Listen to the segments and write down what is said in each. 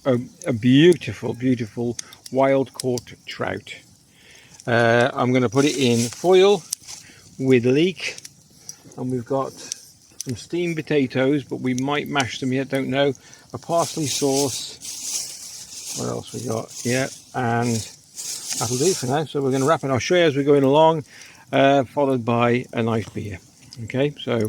a beautiful, beautiful wild caught trout. I'm going to put it in foil with leek, and we've got some steamed potatoes, but we might mash them yet, don't know. A parsley sauce. What else we got? Yeah, and that'll do for now. So we're going to wrap it. I'll show you as we're going along, followed by a nice beer. Okay, so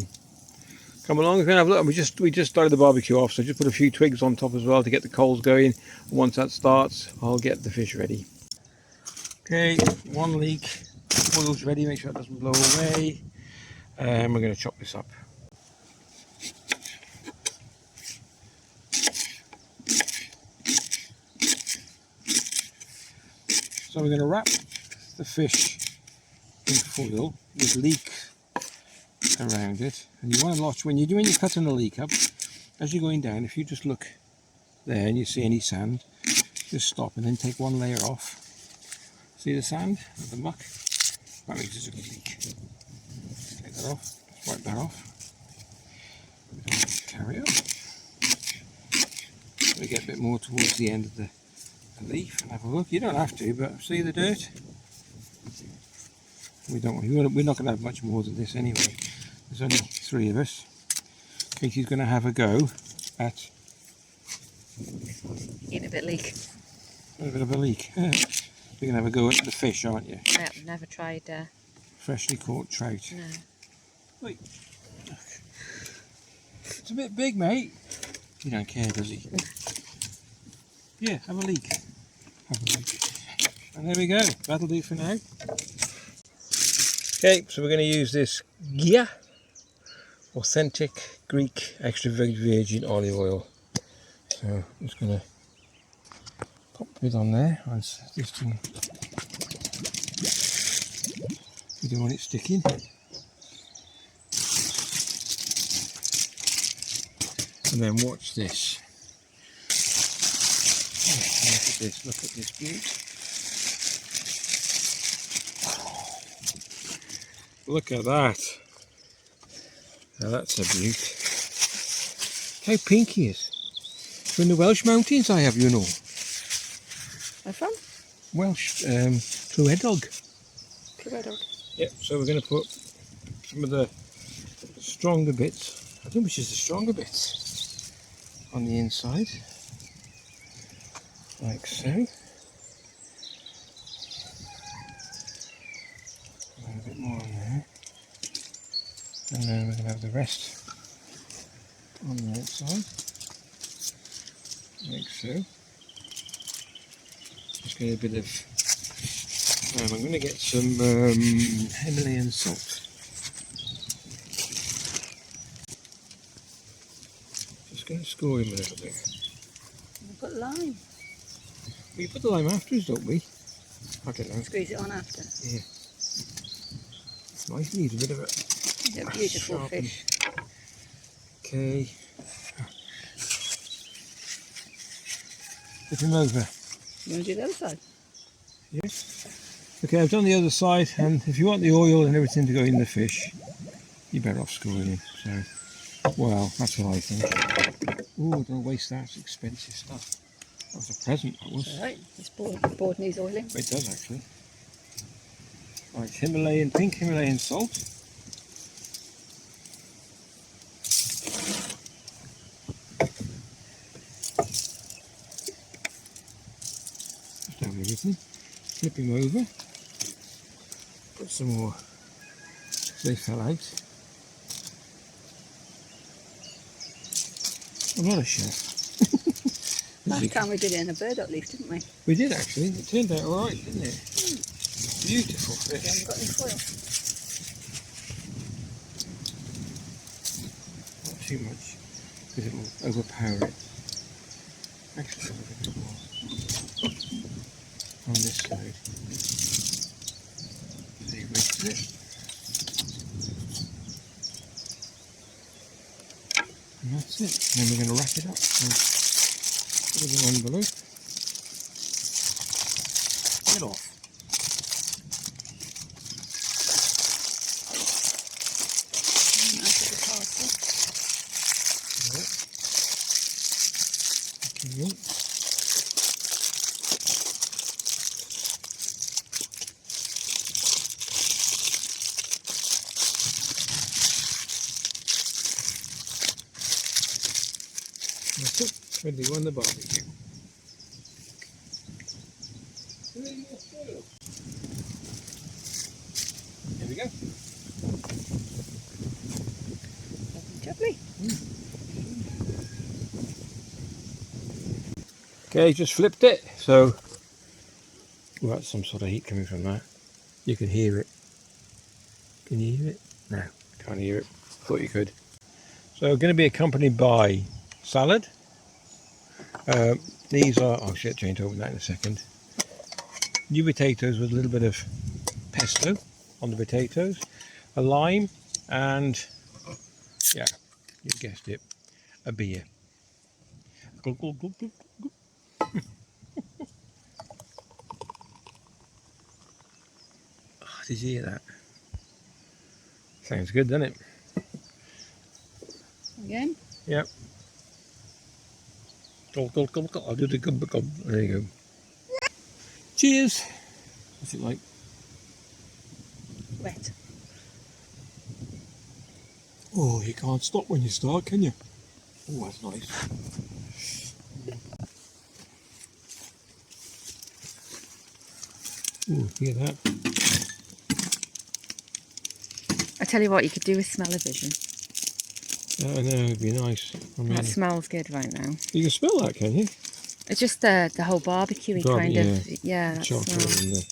come along and have a look. We just started the barbecue off, so just put a few twigs on top as well to get the coals going. And once that starts, I'll get the fish ready. Okay, one leek, oil's ready. Make sure it doesn't blow away. And we're going to chop this up. So we're going to wrap the fish in foil with leek around it, and you want to watch when you're cutting the leek up, as you're going down, if you just look there and you see any sand, just stop and then take one layer off. See the sand or the muck? That means it's a good leek. Take that off, wipe that off. Carry on. We get a bit more towards the end of the leaf and have a look. You don't have to, but see the dirt? We're not going to have much more than this anyway. There's only 3 of us. Katie's going to have a go at eating a bit of leek. A bit of a leek. You're going to have a go at the fish, aren't you? Yeah, I've never tried freshly caught trout. No. Wait. It's a bit big, mate. He don't care, does he? Yeah, have a leek. Have a leek. And there we go. That'll do for now. Okay, so we're going to use this Gia authentic Greek extra virgin olive oil. So I'm just going to pop a bit on there. Just we don't want it sticking. And then watch this. Look at this. Look at this beauty. Look at that. Now that's a beaut. How pink he is. From the Welsh mountains I have, you know. Where from? Welsh, Trout. Trout. Yep, so we're going to put some of the stronger bits, I think which is the stronger bits, on the inside. Like so. A bit more on there, and then we're going to have the rest on the outside, like so. Just get a bit of, I'm going to get some Himalayan salt. Just going to score him a little bit. We'll put lime. We put the lime afterwards, don't we? I don't know. Squeeze it on after. Yeah. It's nice, needs a bit of it. A beautiful fish. Okay. Flip him over. You want to do the other side? Yes. Okay, I've done the other side, and if you want the oil and everything to go in the fish, you're better off scoring him. So, well, that's what I think. Oh, don't waste that, it's expensive stuff. That was a present, that was. Alright, this board needs oiling. It does actually. Right, pink Himalayan salt. Just over everything. Flip him over. Put some more. They fell out. I'm not a chef. Last time we did it in a burdock leaf, didn't we? We did actually. It turned out alright, didn't it? Beautiful fish. We haven't got any foil. Not too much, because it will overpower it. Actually, a little bit more on this side. So you mix it. And that's it. And then we're going to wrap it up. So put it in envelope. Get off. Okay. ready to go on the barbecue. Here we go. Lovely. Okay, just flipped it. So, well, that's some sort of heat coming from that. You can hear it. Can you hear it? No, can't hear it. Thought you could. So, going to be accompanied by salad. These are, oh shit, change open that in a second. New potatoes with a little bit of pesto on the potatoes, a lime, and yeah, you guessed it, a beer. Glug, glug, glug, glug, glug. Oh, did you hear that? Sounds good, doesn't it? Again? Yep. Glug, glug, glug, glug. I'll do the gub, gub. There you go. Cheers. What's it like? Wet. Oh, you can't stop when you start, can you? Oh, that's nice. Oh, hear that? I tell you what, you could do with smell-o-vision. I know, it'd be nice. I mean, That smells good right now. you can smell that, can you? It's just the whole barbecue kind of, yeah, that Chocolate smell. and the...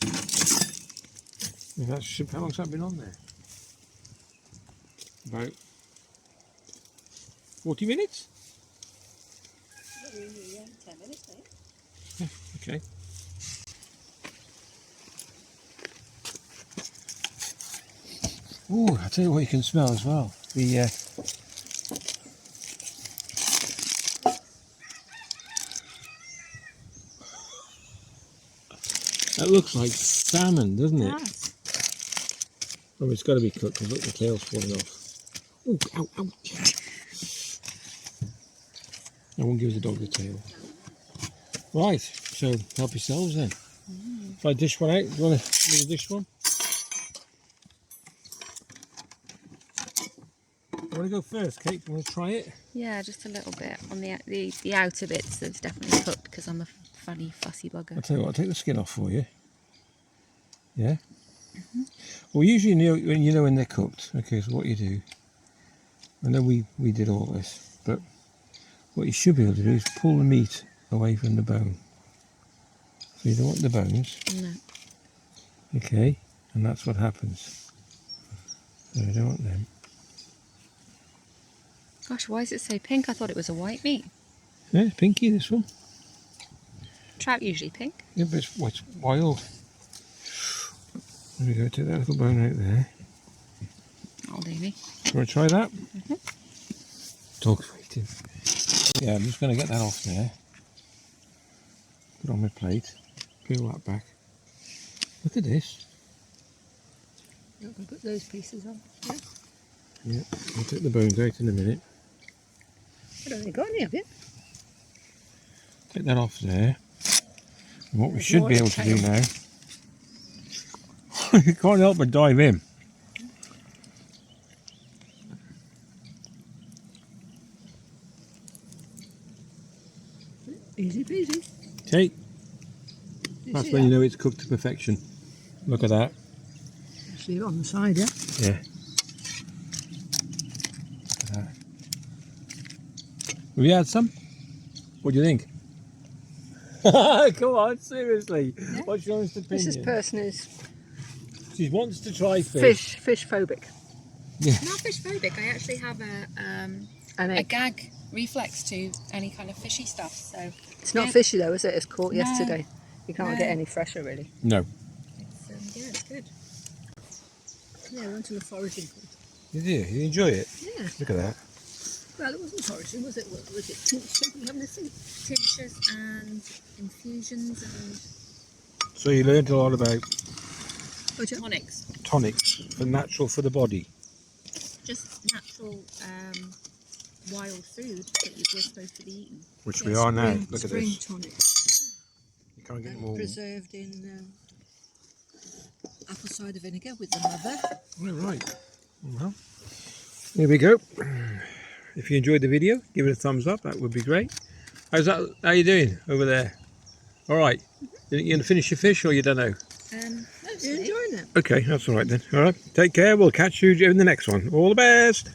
Yeah, that's, how long's that been on there? About 40 minutes? Yeah, 10 minutes, eh? Yeah, okay. Oh, I'll tell you what you can smell as well. The that looks like salmon, doesn't it? Yes. Oh, it's got to be cooked because look, the tail's falling off. Oh, ow, ow. I won't give the dog the tail. Right, so help yourselves then. If I dish one out, do you want to dish one? You want to go first, Kate? Do you want to try it? Yeah, just a little bit on the outer bits. That's definitely cooked because I'm a funny fussy bugger. I'll tell you what, I'll take the skin off for you. Yeah? Well, usually you know when they're cooked. Okay, so what you do, I know we did all this, but what you should be able to do is pull the meat away from the bone. So you don't want the bones. No. Okay, and that's what happens. So you don't want them. Gosh, why is it so pink? I thought it was a white meat. Yeah, it's pinky, this one. Trout usually pink. Yeah, but it's wild. There we go, take that little bone out there. Oh, Davey. You want to try that? Dog's waiting. Yeah, I'm just going to get that off there. Put it on my plate. Peel that back. Look at this. You're going to put those pieces on. Yeah. Yeah, I'll take the bones out in a minute. I don't think I got any of it. Take that off there. And what we There's should more be in able the to do tail. now, you can't help but dive in. Easy peasy. Okay, that's when you know it's cooked to perfection. Look at that. Just leave it on the side, yeah? Yeah. Look at that. Have you had some? What do you think? Come on, seriously. Yeah. What's your honest opinion? This person is She wants to try fish. fish phobic. Yeah. Not fish phobic. I actually have a gag reflex to any kind of fishy stuff. So it's not fishy though, is it? It's caught No. yesterday. You can't No. get any fresher really. No. It's yeah, it's good. Yeah, we went to the foraging. Did you? You enjoy it? Yeah. Look at that. Well, it wasn't foraging, was it? Was it tincture? We haven't seen tinctures and infusions and So you learned a lot about tonics. tonics for natural for the body. Just natural wild food that we're supposed to be eating. Which we are now. Look at spring this. tonics. You can't get them all. Preserved in apple cider vinegar with the mother. Oh, right. Well, here we go. If you enjoyed the video, give it a thumbs up. That would be great. How's that? How you doing over there? All right. You gonna finish your fish, or you don't know? You're enjoying it. Okay, that's all right then. All right. Take care. We'll catch you in the next one. All the best.